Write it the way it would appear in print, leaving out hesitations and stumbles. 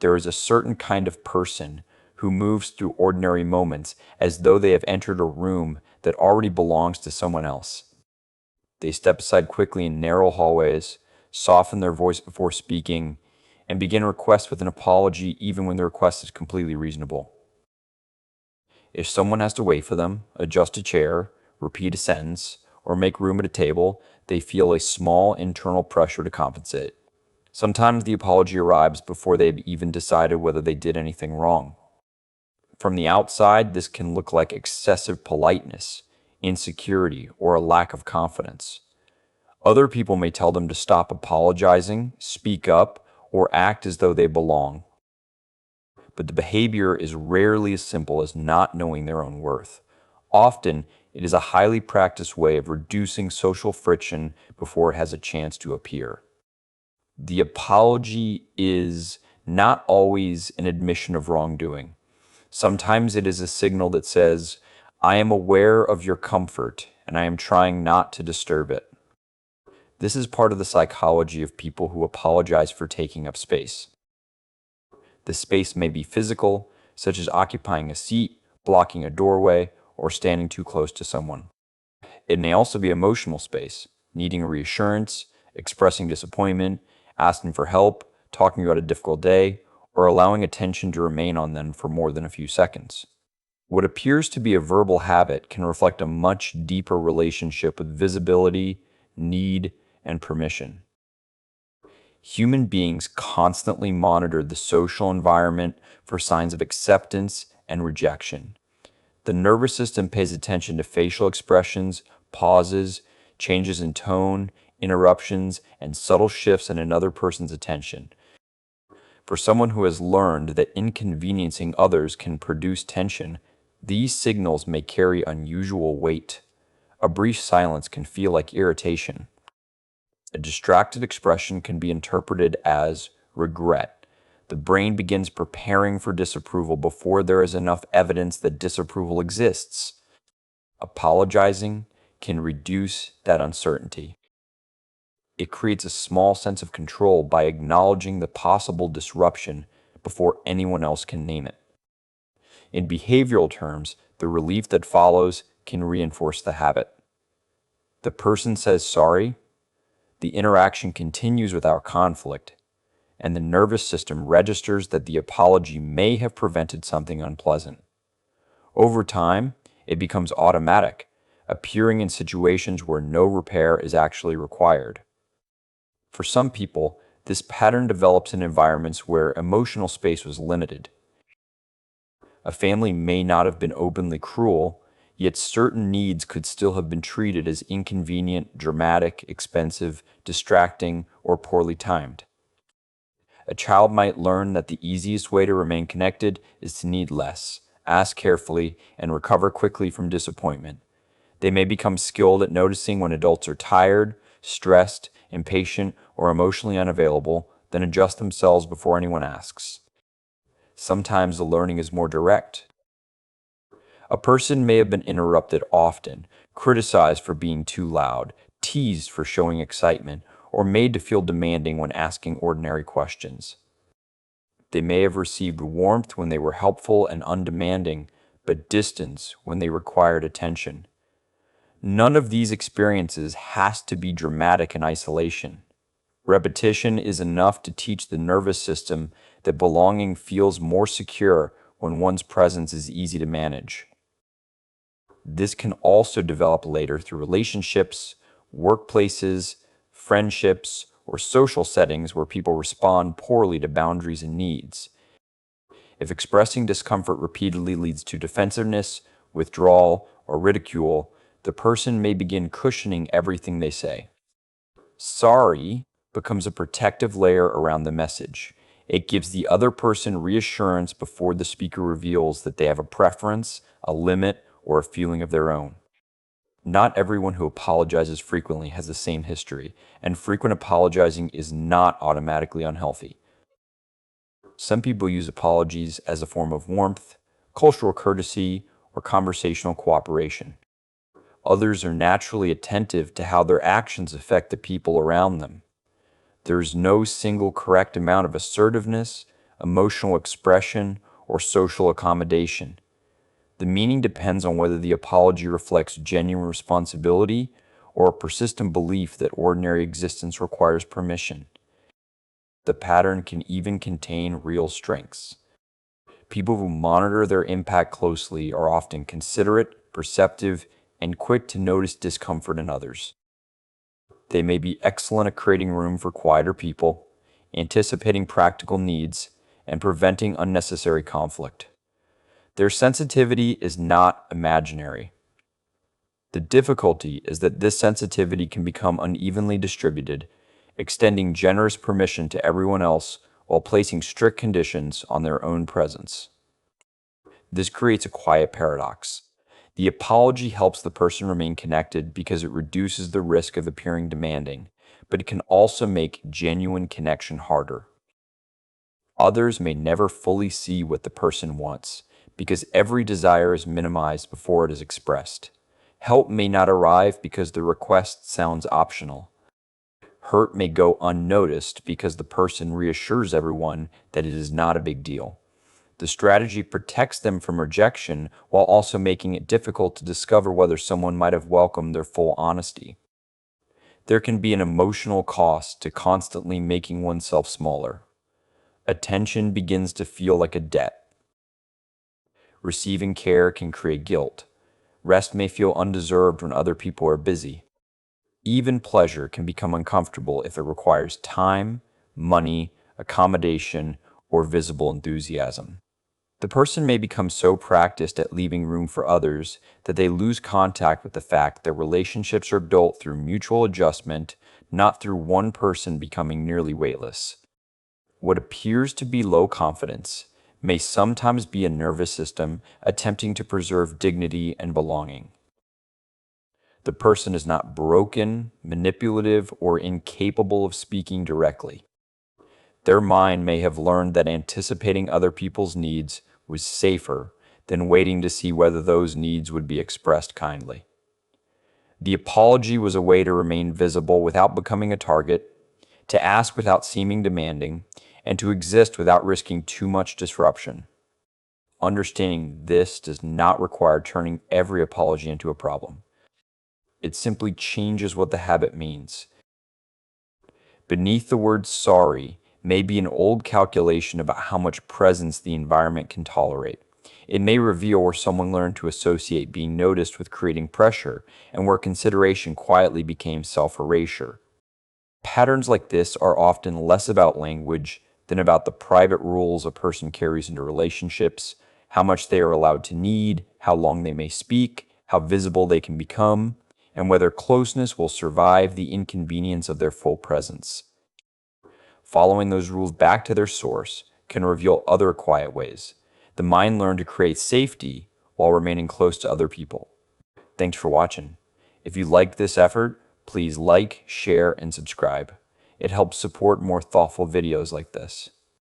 there is a certain kind of person who moves through ordinary moments as though they have entered a room that already belongs to someone else. They step aside quickly in narrow hallways, soften their voice before speaking, and begin a request with an apology even when the request is completely reasonable. If someone has to wait for them, adjust a chair, repeat a sentence, or make room at a table, they feel a small internal pressure to compensate. Sometimes the apology arrives before they've even decided whether they did anything wrong. From the outside, this can look like excessive politeness, insecurity, or a lack of confidence. Other people may tell them to stop apologizing, speak up, or act as though they belong. But the behavior is rarely as simple as not knowing their own worth. Often, it is a highly practiced way of reducing social friction before it has a chance to appear. The apology is not always an admission of wrongdoing. Sometimes it is a signal that says, I am aware of your comfort and I am trying not to disturb it. This is part of the psychology of people who apologize for taking up space. The space may be physical, such as occupying a seat, blocking a doorway, or standing too close to someone. It may also be emotional space, needing reassurance, expressing disappointment, asking for help, talking about a difficult day, or allowing attention to remain on them for more than a few seconds. What appears to be a verbal habit can reflect a much deeper relationship with visibility, need, and permission. Human beings constantly monitor the social environment for signs of acceptance and rejection. The nervous system pays attention to facial expressions, pauses, changes in tone, interruptions, and subtle shifts in another person's attention. For someone who has learned that inconveniencing others can produce tension, these signals may carry unusual weight. A brief silence can feel like irritation. A distracted expression can be interpreted as regret. The brain begins preparing for disapproval before there is enough evidence that disapproval exists. Apologizing can reduce that uncertainty. It creates a small sense of control by acknowledging the possible disruption before anyone else can name it. In behavioral terms, the relief that follows can reinforce the habit. The person says sorry, the interaction continues without conflict, and the nervous system registers that the apology may have prevented something unpleasant. Over time, it becomes automatic, appearing in situations where no repair is actually required. For some people, this pattern develops in environments where emotional space was limited. A family may not have been openly cruel, yet certain needs could still have been treated as inconvenient, dramatic, expensive, distracting, or poorly timed. A child might learn that the easiest way to remain connected is to need less, ask carefully, and recover quickly from disappointment. They may become skilled at noticing when adults are tired, stressed, impatient, or emotionally unavailable, then adjust themselves before anyone asks. Sometimes the learning is more direct. A person may have been interrupted often, criticized for being too loud, teased for showing excitement, or made to feel demanding when asking ordinary questions. They may have received warmth when they were helpful and undemanding, but distance when they required attention. None of these experiences has to be dramatic in isolation. Repetition is enough to teach the nervous system that belonging feels more secure when one's presence is easy to manage. This can also develop later through relationships, workplaces, friendships, or social settings where people respond poorly to boundaries and needs. If expressing discomfort repeatedly leads to defensiveness, withdrawal, or ridicule, the person may begin cushioning everything they say. Sorry becomes a protective layer around the message. It gives the other person reassurance before the speaker reveals that they have a preference, a limit, or a feeling of their own. Not everyone who apologizes frequently has the same history, and frequent apologizing is not automatically unhealthy. Some people use apologies as a form of warmth, cultural courtesy, or conversational cooperation. Others are naturally attentive to how their actions affect the people around them. There is no single correct amount of assertiveness, emotional expression, or social accommodation. The meaning depends on whether the apology reflects genuine responsibility or a persistent belief that ordinary existence requires permission. The pattern can even contain real strengths. People who monitor their impact closely are often considerate, perceptive, and quick to notice discomfort in others. They may be excellent at creating room for quieter people, anticipating practical needs, and preventing unnecessary conflict. Their sensitivity is not imaginary. The difficulty is that this sensitivity can become unevenly distributed, extending generous permission to everyone else while placing strict conditions on their own presence. This creates a quiet paradox. The apology helps the person remain connected because it reduces the risk of appearing demanding, but it can also make genuine connection harder. Others may never fully see what the person wants because every desire is minimized before it is expressed. Help may not arrive because the request sounds optional. Hurt may go unnoticed because the person reassures everyone that it is not a big deal. The strategy protects them from rejection while also making it difficult to discover whether someone might have welcomed their full honesty. There can be an emotional cost to constantly making oneself smaller. Attention begins to feel like a debt. Receiving care can create guilt. Rest may feel undeserved when other people are busy. Even pleasure can become uncomfortable if it requires time, money, accommodation, or visible enthusiasm. The person may become so practiced at leaving room for others that they lose contact with the fact that relationships are built through mutual adjustment, not through one person becoming nearly weightless. What appears to be low confidence may sometimes be a nervous system attempting to preserve dignity and belonging. The person is not broken, manipulative, or incapable of speaking directly. Their mind may have learned that anticipating other people's needs was safer than waiting to see whether those needs would be expressed kindly. The apology was a way to remain visible without becoming a target, to ask without seeming demanding, and to exist without risking too much disruption. Understanding this does not require turning every apology into a problem. It simply changes what the habit means. Beneath the word sorry may be an old calculation about how much presence the environment can tolerate. It may reveal where someone learned to associate being noticed with creating pressure and where consideration quietly became self-erasure. Patterns like this are often less about language than about the private rules a person carries into relationships, how much they are allowed to need, how long they may speak, how visible they can become, and whether closeness will survive the inconvenience of their full presence. Following those rules back to their source can reveal other quiet ways. The mind learned to create safety while remaining close to other people. Thanks for watching. If you liked this effort, please like, share, and subscribe. It helps support more thoughtful videos like this.